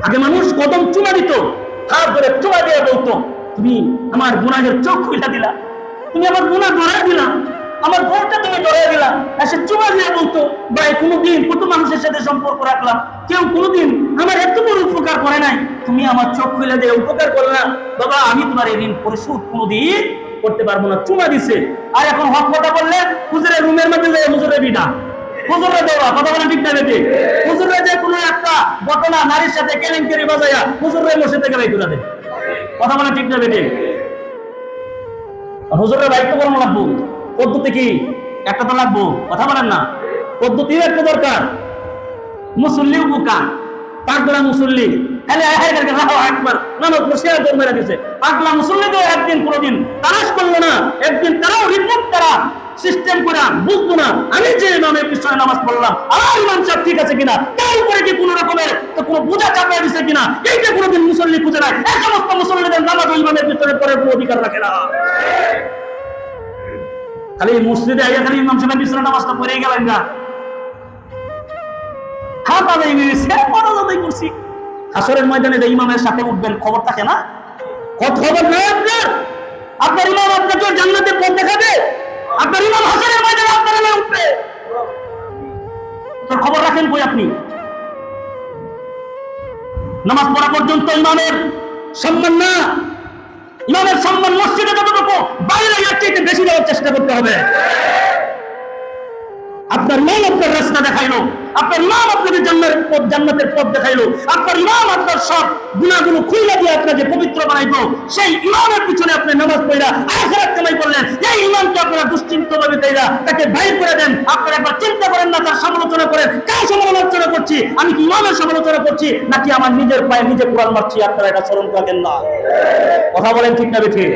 আগে মানুষ কদম চুমা দিত, হাত ধরে চুমা দিয়ে বলতো, তুমি আমার গুনাহের চোখ খুলে দিলা, তুমি আমার গুনাহ ধরাই দিলা, আমার বউটা তুমি ধরাই দিলা। এসে চুমা দিয়ে বলতো, ভাই কোনোদিন কত মানুষের সাথে সম্পর্ক রাখলাম, কেউ কোনোদিন আমার এত বড় উপকার করে নাই, তুমি আমার চোখ খুলে দিয়ে উপকার করলে না, বাবা আমি তোমার এই ঋণ পরিশোধ কোনোদিন করতে পারবো না। চুমা দিছে। আর এখন হক কথা বললে হুজুরের রুমের মধ্যে যায় হুজুরের বিটা, হুজুরে দেওয়া কথা বলা ঠিক না বেটি, হুজুরে যে কোনো একটা ঘটনা নারীর সাথে কেলেঙ্কারি বাজায়া হুজুরের মসজিদ থেকে বের করে দেয়, কথা বলা ঠিক না বেটি। হুজুরের দায়িত্ব বরং লাগবো, পদ্ধতি কি একটা তো লাগবো, কথা বলেন না, পদ্ধতিও একটা দরকার। মুসল্লিও বোকা, পাগলা মুসল্লি খালি একবার নামাজ পড়ছে দৌড় মেরে দিছে। পাগলা মুসল্লি তো একদিন কোনোদিন তালাশ করলো না, একদিন তারাও রিপোর্ট করা সিস্টেম করে বুঝতো না আমি যে ইমামের পিছনে নামাজ পড়লাম আমার ইমাম সাহেব ঠিক আছে কিনা, তার উপরে কি কোনো রকমের তো কোনো বোঝা চাপিয়ে দিছে কিনা, এইটা কোনোদিন মুসল্লি খুঁজে নাই। এই সমস্ত মুসল্লিদের নামাজ ইমামের পিছনে পড়ে কোনো অধিকার রাখে না। খালি মসজিদে আইয়া খালি ইমাম সাহেবের পিছনে নামাজটা পড়ে গেলেন না, হাত আদায় গেছে ফরজ আদায় করছি। হাসরের ময়দানে যে ইমামের সাথে উঠবেন খবর থাকে না, খবর নাই আপনার, আপনার ইমাম আপনাকে জান্নাতের পথ দেখাবে, আপনার ইমাম হাসরের ময়দানে আপনার নামে উঠবে, তোর খবর রাখেন কই আপনি? নামাজ পড়া পর্যন্ত ইমামের সম্মান না, ইমামের সম্মান মসজিদে যতটুকু বাইরে এর চাইতে বেশি দেওয়ার চেষ্টা করতে হবে। আপনার ইমাম আপনার রাস্তা দেখাইলো, আপনার ইমাম আপনাকে জান্নাতের পথ দেখাইলো, আপনার ইমাম আপনার সব গুনাহগুলো খুইলা দিয়ে আপনাকে পবিত্র বানাইলো, সেই ইমামের পিছনে আপনি নামাজ পড়া আখিরাত কামাই করলেন। এই ইমামকে আপনারা দুশ্চিন্তভাবে দেইরা তাকে বাইর করে দেন। আপনারা একবার চিন্তা করেন না, তার সমালোচনা করেন, কার সমালোচনা করছি আমি? কি ইমামের সমালোচনা করছি নাকি আমার নিজের পায়ে নিজে কোরআন মারছি? আপনারা এটা স্মরণ রাখেন না, কথা বলেন ঠিক না বেঠিক?